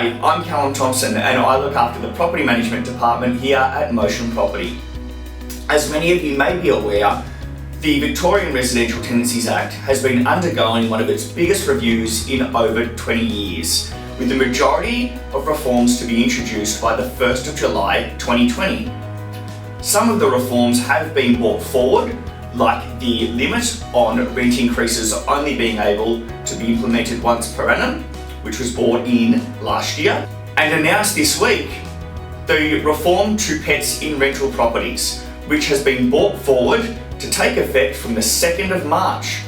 Hi, I'm Callum Thompson and I look after the property management department here at Motion Property. As many of you may be aware, the Victorian Residential Tenancies Act has been undergoing one of its biggest reviews in over 20 years, with the majority of reforms to be introduced by the 1st of July 2020. Some of the reforms have been brought forward, like the limit on rent increases only being able to be implemented once per annum, which was brought in last year, and announced this week the reform to pets in rental properties, which has been brought forward to take effect from the 2nd of March.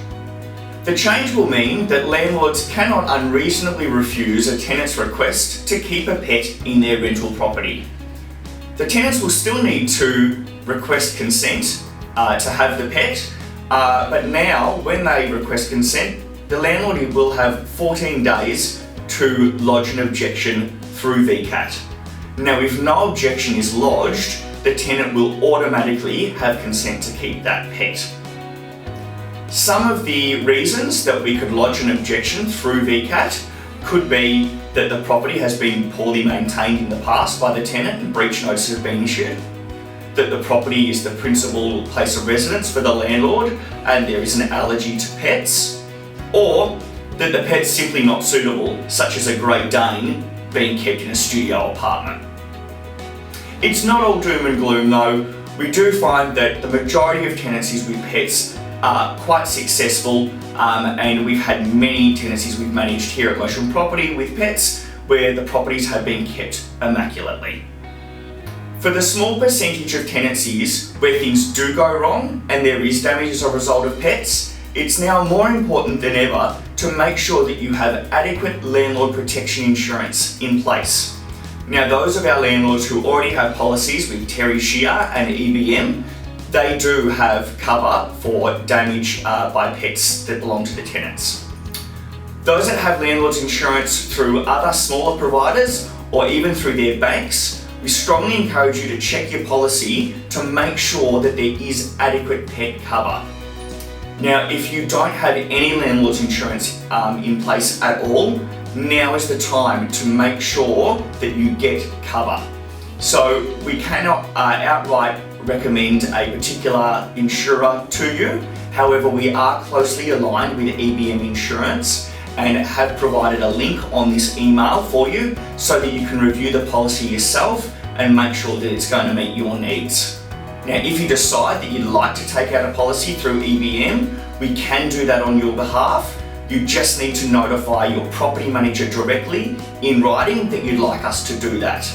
The change will mean that landlords cannot unreasonably refuse a tenant's request to keep a pet in their rental property. The tenants will still need to request consent to have the pet, but now when they request consent, the landlord will have 14 days to lodge an objection through VCAT. Now, if no objection is lodged, the tenant will automatically have consent to keep that pet. Some of the reasons that we could lodge an objection through VCAT could be that the property has been poorly maintained in the past by the tenant and breach notices have been issued, that the property is the principal place of residence for the landlord and there is an allergy to pets, or that the pet's simply not suitable, such as a Great Dane being kept in a studio apartment. It's not all doom and gloom though. We do find that the majority of tenancies with pets are quite successful, and we've had many tenancies we've managed here at Motion Property with pets where the properties have been kept immaculately. For the small percentage of tenancies where things do go wrong and there is damage as a result of pets, it's now more important than ever to make sure that you have adequate landlord protection insurance in place. Now, those of our landlords who already have policies with Terry Shear and EBM, they do have cover for damage by pets that belong to the tenants. Those that have landlord's insurance through other smaller providers or even through their banks, we strongly encourage you to check your policy to make sure that there is adequate pet cover. Now, if you don't have any landlord's insurance in place at all, now is the time to make sure that you get cover. So we cannot outright recommend a particular insurer to you. However, we are closely aligned with EBM Insurance and have provided a link on this email for you so that you can review the policy yourself and make sure that it's going to meet your needs. Now, if you decide that you'd like to take out a policy through EBM, we can do that on your behalf. You just need to notify your property manager directly in writing that you'd like us to do that.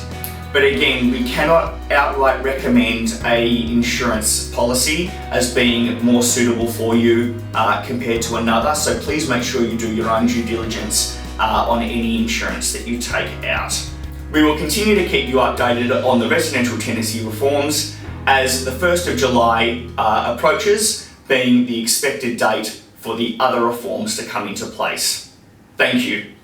But again, we cannot outright recommend a insurance policy as being more suitable for you compared to another. So please make sure you do your own due diligence on any insurance that you take out. We will continue to keep you updated on the residential tenancy reforms as the 1st of July approaches, being the expected date for the other reforms to come into place. Thank you.